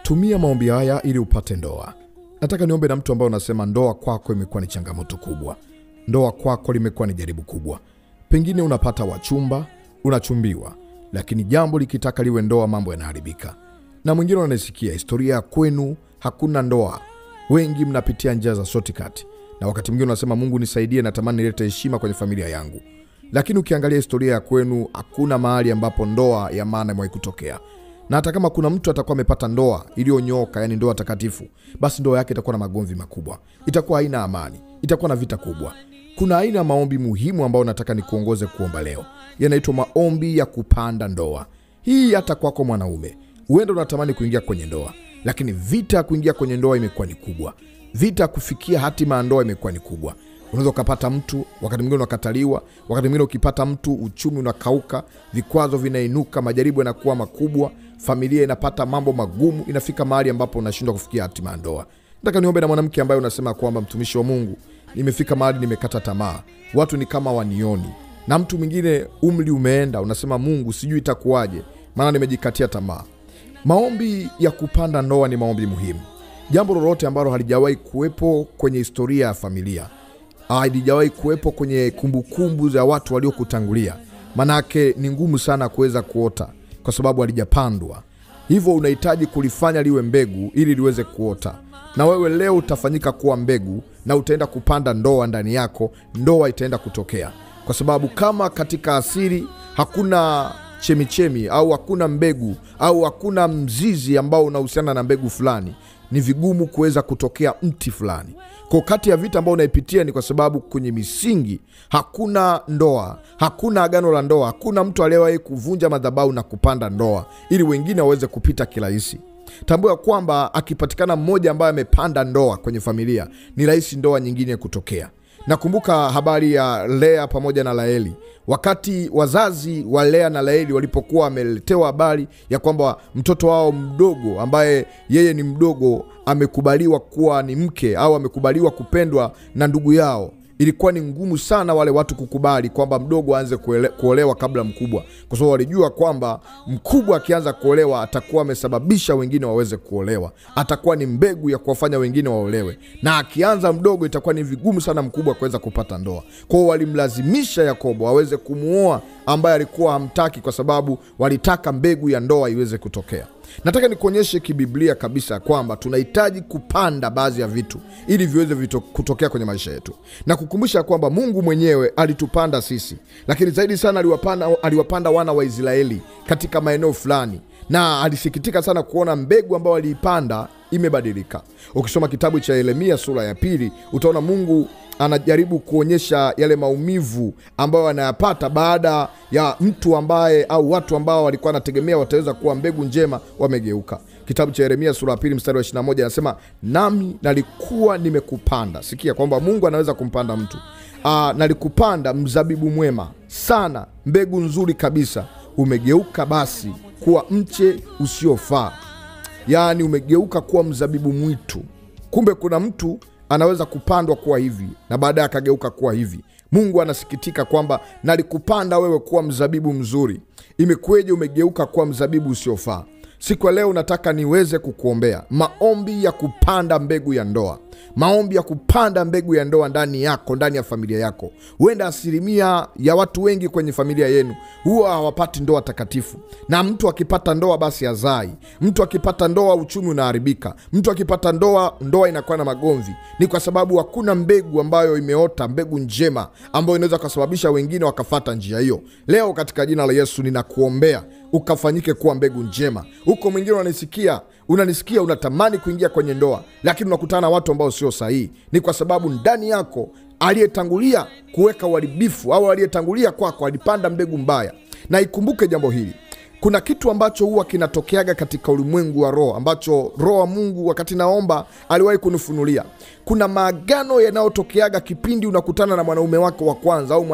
Tumia maombi haya ili upate ndoa. Nataka niombe na mtu ambaye unasema ndoa kwako imekuwa ni changamoto kubwa. Ndoa kwako limekuwa ni jaribu kubwa. Pengine unapata wachumba, unachumbiwa, lakini jambo likitaka liwe ndoa mambo yanaharibika. Na mwingine unanisikia historia ya kwenu hakuna ndoa. Wengi mnapitia njia za shortcut. Na wakati mwingine unasema Mungu nisaidie, natamani nilete heshima kwenye familia yangu. Lakini ukiangalia historia ya kwenu hakuna mahali ambapo ndoa ya maana imewahi kutokea. Na hata kama kuna mtu atakuwa amepata ndoa iliyonyooka, yani ndoa takatifu, basi ndoa yake itakuwa na magomvi makubwa. Itakuwa haina amani, itakuwa na vita kubwa. Kuna aina maombi muhimu ambayo nataka nikuongoze kuomba leo. Yanaitwa maombi ya kupanda ndoa. Hii hata kwako mwanaume, uende unatamani kuingia kwenye ndoa, lakini vita kuingia kwenye ndoa imekuwa ni kubwa. Vita kufikia hatima ya ndoa imekuwa ni kubwa. Unaweza ukapata mtu, wakati mwingine unakataliwa, wakati mwingine ukipata mtu uchumi unakauka, vikwazo vinainuka, majaribu yanakuwa makubwa, familia inapata mambo magumu, inafika mahali ambapo unashindwa kufikia hatima ya ndoa. Nataka niombe na mwanamke ambaye unasema kwamba mtumishi wa Mungu, nimefika mahali nimekata tamaa. Watu ni kama wanioni. Na mtu mwingine umri umeenda, unasema Mungu sijui itakuwaje, maana nimejikatia tamaa. Maombi ya kupanda ndoa ni maombi muhimu. Jambo lolote ambalo halijawahi kuwepo kwenye historia ya familia, halijawahi kuwepo kwenye kumbukumbu za watu waliokutangulia, manake ni ngumu sana kuweza kuota kwa sababu halijapandwa. Hivyo unahitaji kulifanya liwe mbegu ili liweze kuota. Na wewe leo utafanyika kuwa mbegu na utaenda kupanda ndoa ndani yako, ndoa itaenda kutokea. Kwa sababu kama katika asili hakuna chemichemi au hakuna mbegu au hakuna mzizi ambao unahusiana na mbegu fulani, ni vigumu kuweza kutokea mti fulani. Kwa kati ya vita ambao unaipitia ni kwa sababu kwenye misingi hakuna ndoa, hakuna agano la ndoa, hakuna mtu aliyewahi kuvunja madhabahu na kupanda ndoa ili wengine waweze kupita kirahisi. Tambua kwamba akipatikana mmoja ambaye amepanda ndoa kwenye familia, ni rahisi ndoa nyingine kutokea. Nakumbuka habari ya Lea pamoja na Raheli. Wakati wazazi wa Lea na Raheli walipokuwa wameletewa habari ya kwamba mtoto wao mdogo ambaye yeye ni mdogo amekubaliwa kuwa ni mke au amekubaliwa kupendwa na ndugu yao, ilikuwa ni ngumu sana wale watu kukubali kwamba mdogo aanze kuolewa kabla mkubwa, kwa sababu walijua kwamba mkubwa akianza kuolewa atakuwa amesababisha wengine waweze kuolewa, atakuwa ni mbegu ya kuwafanya wengine waolewe, na akianza mdogo itakuwa ni vigumu sana mkubwa kuweza kupata ndoa. Kwa hiyo walimlazimisha Yakobo aweze kumuoa ambaye alikuwa hamtaki, kwa sababu walitaka mbegu ya ndoa iweze kutokea. Nataka nikuonyeshe kibiblia kabisa kwamba tunahitaji kupanda baadhi ya vitu ili viweze kutokea kwenye maisha yetu. Na kukumbusha kwamba Mungu mwenyewe alitupanda sisi, lakini zaidi sana aliwapanda wana wa Israeli katika maeneo fulani, na alisikitika sana kuona mbegu ambayo aliipanda imebadilika. Ukisoma kitabu cha Yeremia sura ya 2, utaona Mungu anajaribu kuonyesha yale maumivu ambayo anayapata baada ya mtu ambaye au watu ambao walikuwa wanategemea wataweza kuwa mbegu njema wamegeuka. Kitabu cha Yeremia sura ya 2 mstari wa 21 anasema, nami nalikuwa nimekupanda. Sikia kwamba Mungu anaweza kumpanda mtu. Nalikupanda mzabibu mwema sana, mbegu nzuri kabisa, umegeuka basi kuwa mche usiofaa. Yaani umegeuka kuwa mzabibu mwitu. Kumbe kuna mtu anaweza kupandwa kuwa hivi na baadaye akageuka kuwa hivi. Mungu anasikitika kwamba nalikupanda wewe kuwa mzabibu mzuri, imekuweje umegeuka kuwa mzabibu usiofaa? Siku ya leo nataka niweze kukuombea maombi ya kupanda mbegu ya ndoa. Maombi ya kupanda mbegu ya ndoa ndani yako, ndani ya familia yako. Huenda asilimia ya watu wengi kwenye familia yenu huwa hawapati ndoa takatifu. Na mtu akipata ndoa basi hazai. Mtu akipata ndoa uchumi unaharibika. Mtu akipata ndoa inakuwa na magomvi. Ni kwa sababu hakuna mbegu ambayo imeota, mbegu njema ambayo inaweza kusababisha wengine wakafuata njia hiyo. Leo katika jina la Yesu ninakuombea ukafanyike kuwa mbegu njema. Huko mwingine unanisikia unatamani kuingia kwenye ndoa, lakini unakutana na watu ambao sio sahihi. Ni kwa sababu ndani yako aliyetangulia kuweka uharibifu au aliyetangulia kwako alipanda mbegu mbaya. Na ikumbuke jambo hili, kuna kitu ambacho huwa kinatokeaga katika ulimwengu wa roho, ambacho Roho wa Mungu wakati naomba aliwahi kunifunulia. Kuna maagano yanayotokeaga kipindi unakutana na mwanaume wako wa kwanza au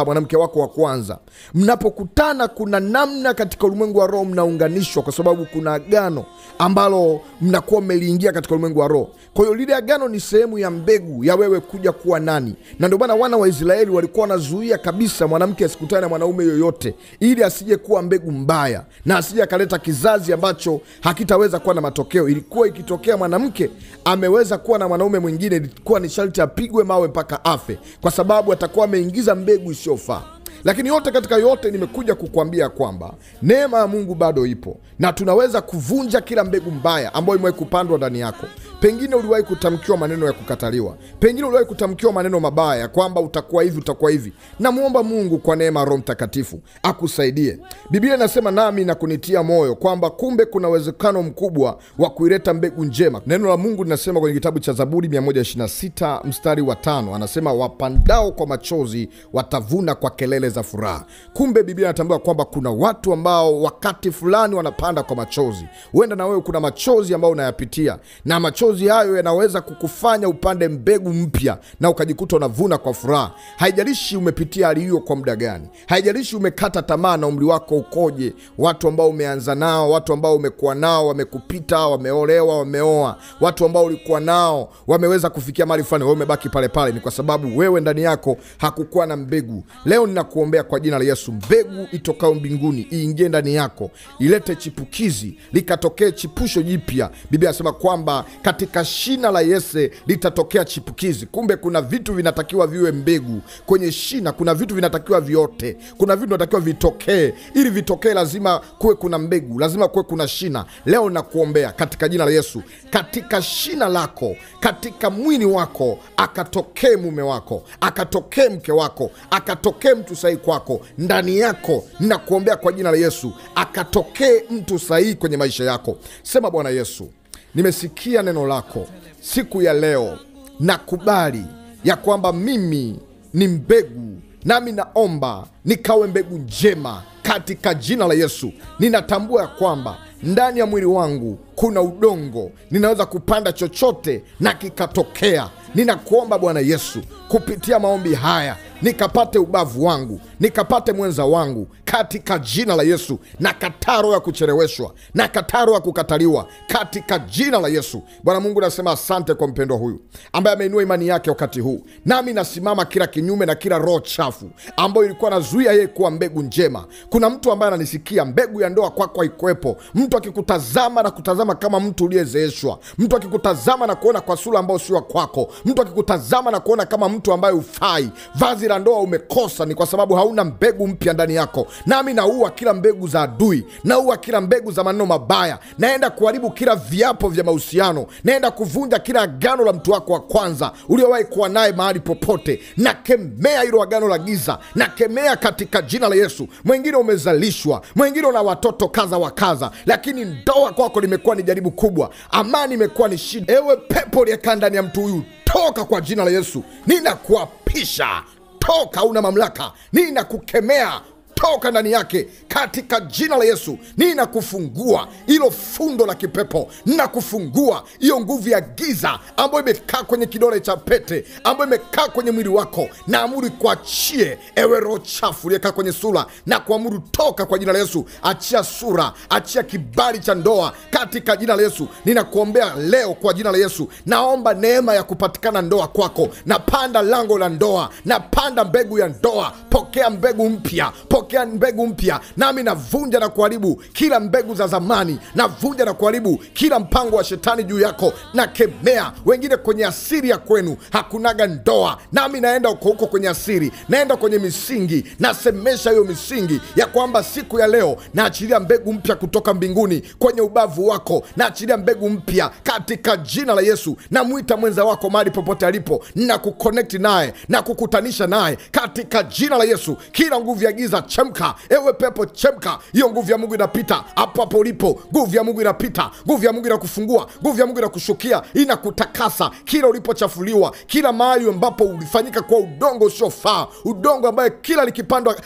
mwanamke wako wa kwanza. Mnapokutana kuna namna katika ulimwengu wa roho mnaunganishwa, kwa sababu kuna agano ambalo mnakuwa mmeliingia katika ulimwengu wa roho. Kwa hiyo lile agano ni sehemu ya mbegu ya wewe kuja kuwa nani. Na ndio maana wana wa Israeli walikuwa wanazuia kabisa mwanamke asikutane na mwanaume yoyote ili asije kuwa mbegu mbaya. mbaya, na asije akaleta kizazi ambacho hakitaweza kuwa na matokeo. Ilikuwa ikitokea mwanamke ameweza kuwa na mwanaume mwingine, ilikuwa ni sharti apigwe mawe mpaka afe, kwa sababu atakuwa ameingiza mbegu isiyofaa. Lakini yote katika yote, nimekuja kukuambia kwamba neema ya Mungu bado ipo, na tunaweza kuvunja kila mbegu mbaya ambayo imewahi kupandwa ndani yako. Pengine uliwahi kutamkiwa maneno ya kukataliwa, pengine uliwahi kutamkiwa maneno mabaya kwamba utakuwa hivi, utakuwa hivi. Namuomba Mungu kwa neema Roho Mtakatifu akusaidie. Biblia inasema nami na kunitia moyo kwamba kumbe kuna uwezekano mkubwa wa kuileta mbegu njema. Neno la Mungu linasema kwenye kitabu cha Zaburi 126 mstari wa 5, anasema wapandao kwa machozi watavuna kwa kelele za furaha. Kumbe Biblia inatambua kwamba kuna watu ambao wakati fulani wanapanda kwa machozi. Huenda na wewe kuna machozi ambao unayapitia, na machozi hayo yanaweza kukufanya upande mbegu mpya na ukajikuta unavuna kwa furaha. Haijalishi umepitia hali hiyo kwa muda gani, haijalishi umekata tamaa na umri wako ukoje, watu ambao umeanza nao, watu ambao umekuwa nao wamekupita, wameolewa, wameoa, watu ambao ulikuwa nao wameweza kufikia mahali fulani, wewe umebaki pale pale, ni kwa sababu wewe ndani yako hakukuwa na mbegu. Leo ninakuombea kwa jina la Yesu, mbegu itokayo mbinguni iingie ndani yako, ilete chipukizi, likatokee chipusho jipya. Biblia inasema kwamba katika shina la Yese litatokea chipukizi. Kumbe kuna vitu vinatakiwa viwe mbegu kwenye shina, kuna vitu vinatakiwa vyote, kuna vitu vinatakiwa vitokee. Ili vitokee lazima kuwe kuna mbegu, lazima kuwe kuna shina. Leo nakuombea katika jina la Yesu, katika shina lako, katika mwili wako, akatokee mume wako, akatokee mke wako, akatokee mtu sahihi kwako. Ndani yako nakuombea kwa jina la Yesu, akatokee mtu sahihi kwenye maisha yako. Sema, Bwana Yesu, nimesikia neno lako siku ya leo, nakubali ya kwamba mimi ni mbegu, nami naomba nikawe mbegu njema katika jina la Yesu. Ninatambua ya kwamba ndani ya mwili wangu kuna udongo, ninaweza kupanda chochote na kikatokea. Ninakuomba Bwana Yesu, kupitia maombi haya nikapate ubavu wangu, nikapate mwenza wangu katika jina la Yesu. Na kataro ya kucheleweshwa, na kataro ya kukataliwa katika jina la Yesu. Bwana Mungu, nasema asante kwa mpendwa huyu ambaye ameinua imani yake wakati huu. Nami nasimama kila kinyume na kila roho chafu ambayo ilikuwa nazuia yeye kuwa mbegu njema. Kuna mtu ambaye ananisikia, mbegu ya ndoa kwako haikuwepo. Mtu akikutazama na kutazama kama mtu uliyezeeshwa, mtu akikutazama na kuona kwa sura ambayo sio kwako, mtu akikutazama na kuona kama mtu ambaye ufai, vazi la ndoa umekosa, ni kwa sababu hauna mbegu mpya ndani yako. Nami naua kila mbegu za adui, naua kila mbegu za maneno mabaya, naenda kuharibu kila viapo vya mahusiano, naenda kuvunja kila agano la mtu wako wa kwanza uliowahi kuwa naye mahali popote. Nakemea hilo agano la giza, nakemea katika jina la Yesu. Mwingine umezalishwa, mwingine una watoto kaza wa kaza, lakini ndoa kwako limekuwa ni jaribu kubwa, amani imekuwa ni shida. Ewe pepo liyekaa ndani ya mtu huyu, toka kwa jina la Yesu. Ninakuapisha, toka, una mamlaka. Ninakukemea, toka ndani yake katika jina la Yesu. Ninakufungua hilo fundo la kipepo, ninakufungua hiyo nguvu ya giza ambayo imekaa kwenye kidole cha pete, ambayo imekaa kwenye mwili wako. Naamuru kuachie, ewe roho chafu iliyekaa kwenye sura, na kuamuru toka kwa jina la Yesu. Achia sura, achia kibali cha ndoa katika jina la Yesu. Ninakuombea leo kwa jina la Yesu, naomba neema ya kupatikana ndoa kwako. Napanda lango la ndoa, napanda mbegu ya ndoa. Pokea mbegu mpya, pokea mbegu mpya. Nami navunja na kuharibu kila mbegu za zamani, navunja na kuharibu kila mpango wa shetani juu yako. Nakemea wengine kwenye asiri ya kwenu hakunaga ndoa, nami naenda huko kwenye asiri, naenda kwenye misingi, nasemesha hiyo misingi ya kwamba siku ya leo naachilia mbegu mpya kutoka mbinguni kwenye ubavu wako. Naachilia mbegu mpya katika jina la Yesu. Namuita mwenza wako mahali popote alipo, na kuconnect naye na kukutanisha naye katika jina la Yesu. Kila nguvu ya giza chemka, ewe pepo chemka. Hiyo nguvu ya Mungu inapita hapo hapo ulipo. Nguvu ya Mungu inapita, nguvu ya Mungu inakufungua, nguvu ya Mungu inakushukia, inakutakasa kila ulipochafuliwa, kila mahali ambapo ulifanyika kwa udongo usiofaa, udongo ambaye kila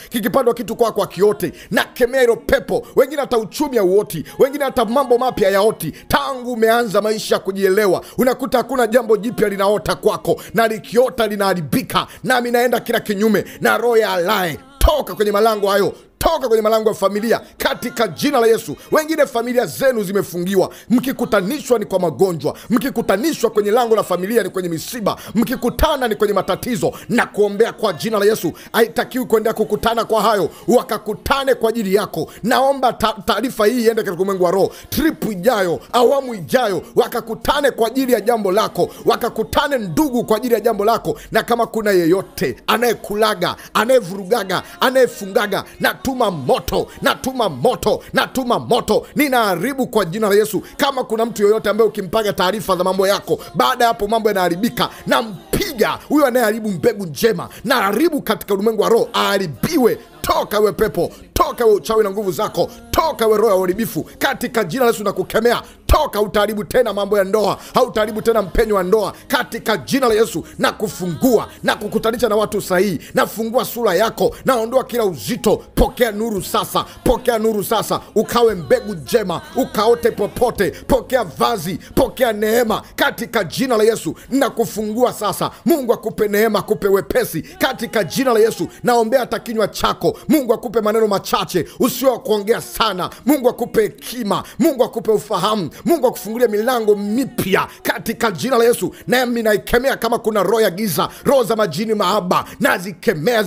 kikipandwa kitu kwako akiote. Nakemea hilo pepo. Wengine hata uchumi hauoti, wengine hata mambo mapya yaoti. Tangu umeanza maisha ya kujielewa, unakuta hakuna jambo jipya linaota kwako, na likiota linaharibika. Nami naenda kila kinyume na roho ya alaye, toka kwenye malango hayo, toka kwenye malango ya familia katika jina la Yesu. Wengine familia zenu zimefungiwa, mkikutanishwa ni kwa magonjwa, mkikutanishwa kwenye lango la familia ni kwenye misiba, mkikutana ni kwenye matatizo, na kuombea kwa jina la Yesu. Haitakiwi kuendea kukutana kwa hayo, wakakutane kwa ajili yako. Naomba taarifa hii iende katika ulimwengu wa roho. Tripu ijayo, awamu ijayo, wakakutane kwa ajili ya jambo lako, wakakutane ndugu kwa ajili ya jambo lako. Na kama kuna yeyote anayekulaga, anayevurugaga, anayefungaga, natuma moto, natuma moto, natuma moto, ninaharibu kwa jina la Yesu. Kama kuna mtu yoyote ambaye ukimpaga taarifa za mambo yako, baada ya hapo mambo yanaharibika, na mpiga huyo anayeharibu mbegu njema, na haribu katika ulimwengu wa roho, aharibiwe. Toka we pepo, toka we uchawi na nguvu zako, toka we roho ya uharibifu katika jina la Yesu na kukemea. Toka, utaharibu tena mambo ya ndoa, hautaharibu tena mpenyo wa ndoa katika jina la Yesu. Na kufungua na kukutanisha na watu sahihi, na fungua sura yako, na ondoa kila uzito. Pokea nuru sasa, pokea nuru sasa, ukawe mbegu njema, ukaote popote. Pokea vazi, pokea neema katika jina la Yesu. Na kufungua sasa, Mungu akupe neema, akupe wepesi katika jina la Yesu. Naombea hata kinywa chako, Mungu akupe maneno machache, usio kuongea sana. Mungu akupe hekima, Mungu akupe ufahamu, Mungu akufungulie milango mipya katika jina la Yesu. Nami naikemea kama kuna roho ya giza, roho za majini mahaba, na zikemea,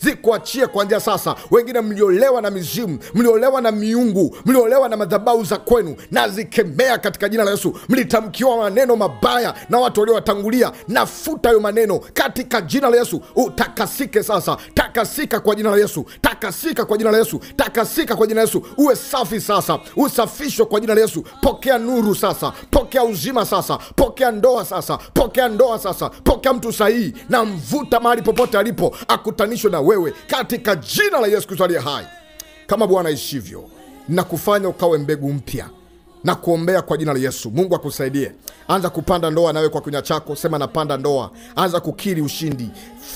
zikuachie kuanzia sasa. Wengine mliolewa na mizimu, mliolewa na miungu, mliolewa na madhabahu za kwenu, na zikemea katika jina la Yesu. Mlitamkiwa maneno mabaya na watu waliowatangulia, nafuta hayo maneno katika jina la Yesu. Utakasike sasa, takasika kwa jina la Yesu, takasika kwa jina la Yesu, takasika kwa jina la Yesu. Uwe safi sasa, usafishwe kwa jina la Yesu. Pokea nuru sasa, pokea uzima sasa, pokea ndoa sasa, pokea ndoa sasa, pokea mtu sahihi, na mvuta mahali popote alipo, akutanishwe na wewe katika jina la Yesu Kristo aliye hai. Kama Bwana ishivyo, na kufanya ukawe mbegu mpya, na kuombea kwa jina la Yesu. Mungu akusaidie. Anza kupanda ndoa nawe kwa kinywa chako, sema napanda ndoa. Anza kukiri ushindi.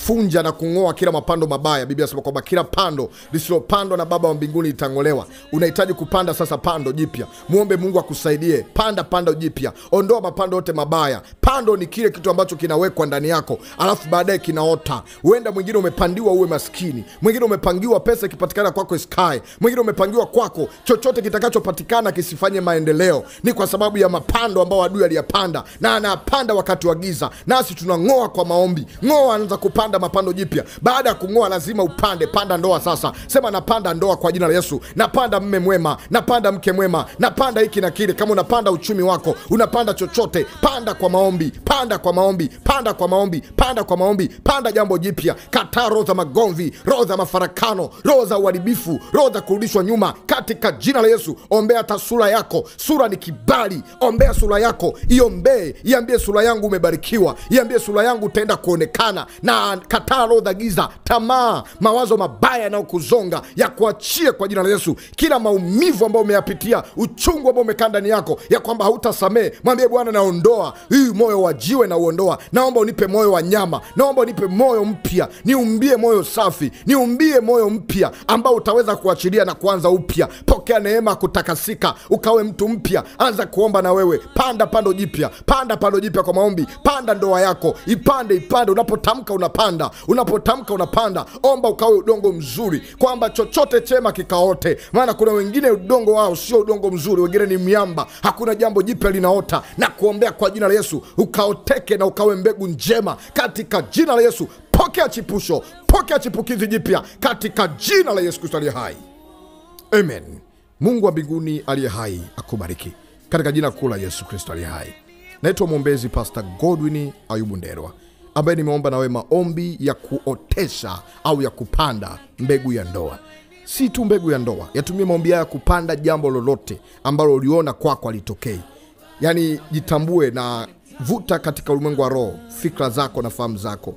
Funja na kung'oa kila mapando mabaya. Biblia inasema kwamba kila pando lisilopandwa na Baba wa mbinguni litang'olewa. Unahitaji kupanda sasa pando jipya. Muombe Mungu akusaidie. Panda pando jipya. Ondoa mapando yote mabaya. Pando ni kile kitu ambacho kinawekwa ndani yako, alafu baadaye kinaota. Huenda mwingine umepandiwa uwe maskini, mwingine umepangiwa pesa ikipatikana kwako isikae, mwingine umepangiwa kwako chochote kitakachopatikana kisifanye maendeleo. Ni kwa sababu ya mapando ambao adui aliyapanda, na anapanda wakati wa giza. Nasi tunang'oa kwa maombi. Ng'oa, anza kupanda mapando jipya. Baada ya kung'oa lazima upande. Panda ndoa sasa. Sema napanda ndoa kwa jina la Yesu. Napanda mme mwema, napanda mke mwema, napanda hiki na kile. Kama unapanda uchumi wako, unapanda chochote, panda kwa maombi, panda kwa maombi, panda kwa maombi, panda kwa maombi, panda jambo jipya. Kataa roho za magomvi, roho za mafarakano, roho za uharibifu, roho za kurudishwa nyuma katika jina la Yesu. Ombea hata sura yako. Sura ni kibali. Ombea sura yako, iombee, iambie sura yangu umebarikiwa, iambie sura yangu utaenda kuonekana. Na kataa roho za giza, tamaa, mawazo mabaya yanayokuzonga, ya kuachie kwa jina la Yesu. Kila maumivu ambayo umeyapitia, uchungu ambao umekaa ndani yako ya kwamba hautasamee, mwambie Bwana naondoa hii moyo wa jiwe, na uondoa. Naomba unipe moyo wa nyama, naomba unipe moyo mpya, niumbie moyo safi, niumbie moyo mpya ambao utaweza kuachilia na kuanza upya. Pokea neema kutakasika, ukawe mtu mpya. Anza kuomba na wewe. Panda pando jipya, panda pando jipya kwa maombi. Panda ndoa yako, ipande. Unapotamka unapanda, unapotamka unapanda. Omba ukawe udongo mzuri, kwamba chochote chema kikaote. Maana kuna wengine udongo wao sio udongo mzuri, wengine ni miamba, hakuna jambo jipya linaota. Na kuombea kwa jina la Yesu, ukaoteke na ukawe mbegu njema katika jina la Yesu. Pokea chipusho, pokea chipukizi jipya katika jina la Yesu Kristo aliye hai. Amen. Mungu wa mbinguni aliye hai akubariki katika jina kuu la Yesu Kristo aliye hai. Naitwa mwombezi Pastor Godwin Ayubu Ndelwa, ambaye nimeomba nawe maombi ya kuotesha au ya kupanda mbegu ya ndoa. Si tu mbegu ya ndoa, yatumie maombi ya kupanda jambo lolote ambalo uliona kwako alitokei. Yani jitambue na vuta katika ulimwengu wa roho fikra zako na fahamu zako.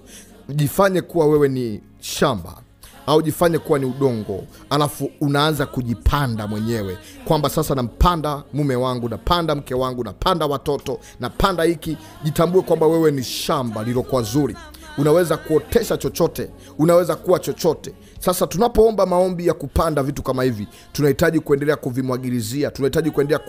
Jifanye kuwa wewe ni shamba, au jifanye kuwa ni udongo, alafu unaanza kujipanda mwenyewe, kwamba sasa nampanda mume wangu, napanda mke wangu, napanda watoto, napanda hiki. Jitambue kwamba wewe ni shamba lilokuwa zuri. Unaweza kuotesha chochote, unaweza kuwa chochote. Sasa tunapoomba maombi ya kupanda vitu kama hivi, tunahitaji kuendelea kuvimwagilizia, tunahitaji kuendelea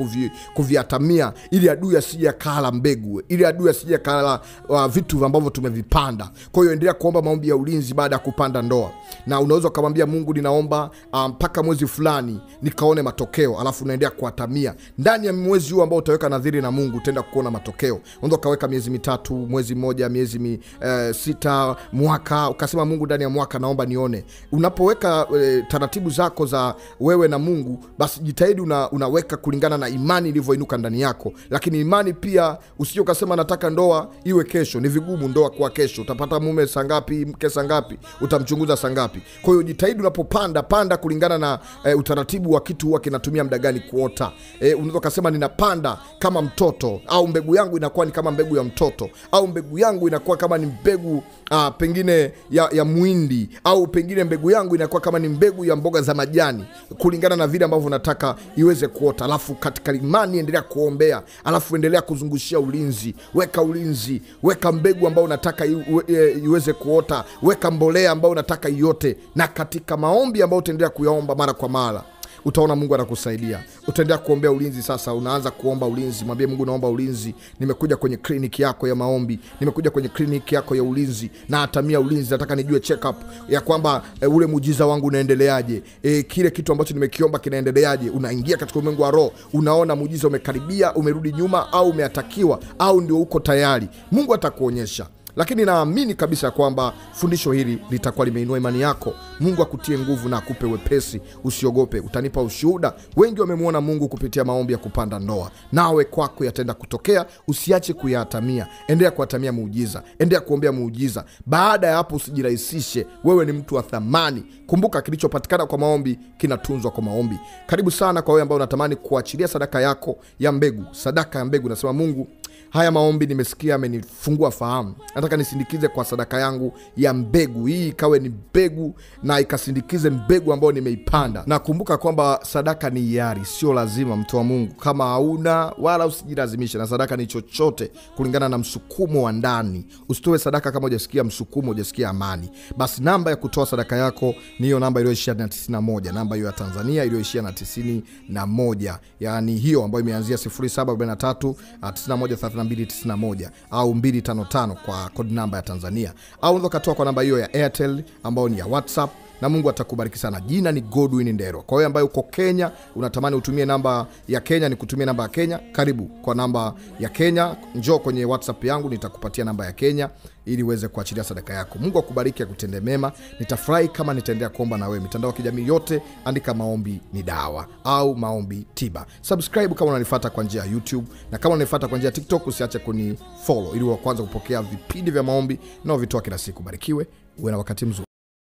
kuviatamia, ili adui asije akala mbegu, ili adui asije akala vitu ambavyo tumevipanda. Kwa hiyo endelea kuomba maombi ya ulinzi baada ya kupanda ndoa. Na unaweza kumwambia Mungu, ninaomba mpaka mwezi fulani nikaone matokeo, alafu unaendelea kuatamia. Ndani ya mwezi huu ambao utaweka nadhiri na Mungu, utaenda kuona matokeo. Unaweza kaweka miezi 3, mwezi mmoja, miezi 6, mwaka, ukasema Mungu, ndani ya mwaka naomba nione. Unapoweka taratibu zako za wewe na Mungu, basi jitahidi unaweka kulingana na imani ilivyoinuka ndani yako. Lakini imani pia, usije ukasema nataka ndoa iwe kesho. Ni vigumu ndoa kwa kesho. Utapata mume saa ngapi, mke saa ngapi, utamchunguza saa ngapi? Kwa hiyo jitahidi unapopanda kulingana na utaratibu wa kitu huwa kinatumia muda gani kuota. Unaweza kusema ninapanda kama mtoto, au mbegu yangu inakuwa ni kama mbegu ya mtoto, au mbegu yangu inakuwa kama ni mbegu pengine ya muhindi, au pengine mbegu yangu inakuwa kama ni mbegu ya mboga za majani, kulingana na vile ambavyo nataka iweze kuota. Alafu katika imani endelea kuombea, alafu endelea kuzungushia ulinzi. Weka ulinzi, weka mbegu ambayo unataka iweze kuota, weka mbolea ambayo unataka iote. Na katika maombi ambayo utaendelea kuyaomba mara kwa mara, utaona Mungu anakusaidia. Utaendelea kuombea ulinzi. Sasa unaanza kuomba ulinzi, mwambie Mungu, naomba ulinzi. Nimekuja kwenye kliniki yako ya maombi, nimekuja kwenye kliniki yako ya ulinzi, na atamia ulinzi. Nataka nijue check up ya kwamba ule muujiza wangu unaendeleaje, kile kitu ambacho nimekiomba kinaendeleaje. Unaingia katika ulimwengu wa roho, unaona muujiza umekaribia, umerudi nyuma, au umeatakiwa, au ndio uko tayari. Mungu atakuonyesha. Lakini naamini kabisa kwamba fundisho hili litakuwa limeinua imani yako. Mungu akutie nguvu na akupe wepesi. Usiogope, utanipa ushuhuda. Wengi wamemuona Mungu kupitia maombi ya kupanda ndoa. Nawe kwako yataenda kutokea. Usiache kuyatamia. Endelea kuatamia muujiza. Endelea kuombea muujiza. Baada ya hapo usijirahisishe. Wewe ni mtu wa thamani. Kumbuka, kilichopatikana kwa maombi kinatunzwa kwa maombi. Karibu sana kwa wewe ambao unatamani kuachilia sadaka yako ya mbegu. Sadaka ya mbegu. Nasema, Mungu, haya maombi nimesikia amenifungua fahamu. Nataka nisindikize kwa sadaka yangu ya mbegu. Hii ikawe ni mbegu na ikasindikize mbegu ambayo nimeipanda. Na kumbuka kwamba sadaka ni hiari, sio lazima, mtu wa Mungu. Kama hauna, wala usijilazimishe. Na sadaka ni chochote kulingana na msukumo wa ndani. Usitoe sadaka kama hujasikia msukumo, hujasikia amani. Basi namba ya kutoa sadaka yako ni hiyo namba iliyoishia na 91. Namba hiyo ya Tanzania iliyoishia na 91. Yaani hiyo ambayo imeanzia 0743 913291 au 255 kwa code namba ya Tanzania. Au unaweza kutoa kwa namba hiyo ya Airtel ambayo ni ya WhatsApp, na Mungu atakubariki sana. Jina ni Godwin Ndero. Kwa hiyo ambaye uko Kenya, unatamani utumie namba ya Kenya, ni kutumia namba ya Kenya, karibu kwa namba ya Kenya. Njoo kwenye WhatsApp yangu, nitakupatia namba ya Kenya ili uweze kuachilia sadaka yako. Mungu akubariki, akutende mema. Nitafurahi kama nitaendelea kuomba na wewe. Mitandao ya kijamii yote andika Maombi ni Dawa au Maombi Tiba. Subscribe kama unanifuata kwa njia ya YouTube, na kama unanifuata kwa njia ya TikTok usiache kunifollow ili wa kwanza kupokea vipindi vya maombi na vitoa kila siku. Barikiwe, uwe na wakati mzuri.